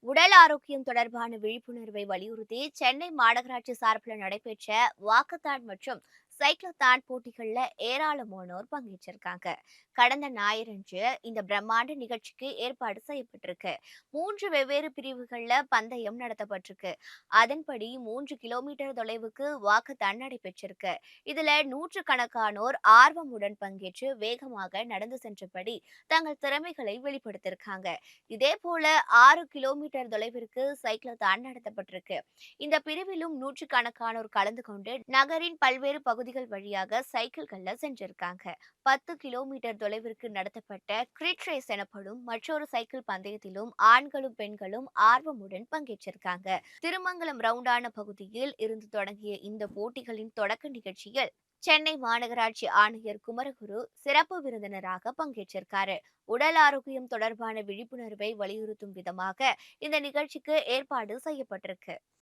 உடல் ஆரோக்கியம் தொடர்பான விழிப்புணர்வை வலியுறுத்தி சென்னை மாநகராட்சி சார்பில் நடைபெற்ற வாக்கத்தான் மற்றும் சைக்கிளத்தான் போட்டிகள்ல ஏராளமானோர் பங்கேற்றிருக்காங்க. கடந்த ஞாயிறன்று இந்த பிரம்மாண்ட நிகழ்ச்சிக்கு ஏற்பாடு செய்யப்பட்டிருக்கு. 3 வெவ்வேறு பிரிவுகள்ல பந்தயம் நடத்தப்பட்டிருக்கு. அதன்படி 3 கிலோமீட்டர் தொலைவுக்கு வாக்கத்தான் நடைபெற்றிருக்கு. இதுல நூற்றுக்கணக்கானோர் ஆர்வமுடன் பங்கேற்று வேகமாக நடந்து சென்றபடி தங்கள் திறமைகளை வெளிப்படுத்தியிருக்காங்க. இதே போல 6 கிலோமீட்டர் தொலைவிற்கு சைக்கிள் தான் நடத்தப்பட்டிருக்கு. இந்த பிரிவிலும் நூற்றுக்கணக்கானோர் கலந்து கொண்டு நகரின் பல்வேறு பகுதிகள் வழியாக சைக்கிள்கள்ல சென்றிருக்காங்க. 10 கிலோமீட்டர் தொலைவிற்கு நடத்தப்பட்ட கிரிட் ரேஸ் எனப்படும் மற்றொரு சைக்கிள் பந்தயத்திலும் ஆண்களும் பெண்களும் ஆர்வமுடன் பங்கேற்றிருக்காங்க. திருமங்கலம் ரவுண்டான பகுதியில் இருந்து தொடங்கிய இந்த போட்டிகளின் தொடக்க நிகழ்ச்சியில் சென்னை மாநகராட்சி ஆணையர் குமரகுரு சிறப்பு விருந்தினராக பங்கேற்றிருக்காரு. உடல் ஆரோக்கியம் தொடர்பான விழிப்புணர்வை வலியுறுத்தும் விதமாக இந்த நிகழ்ச்சிக்கு ஏற்பாடு செய்யப்பட்டிருக்கு.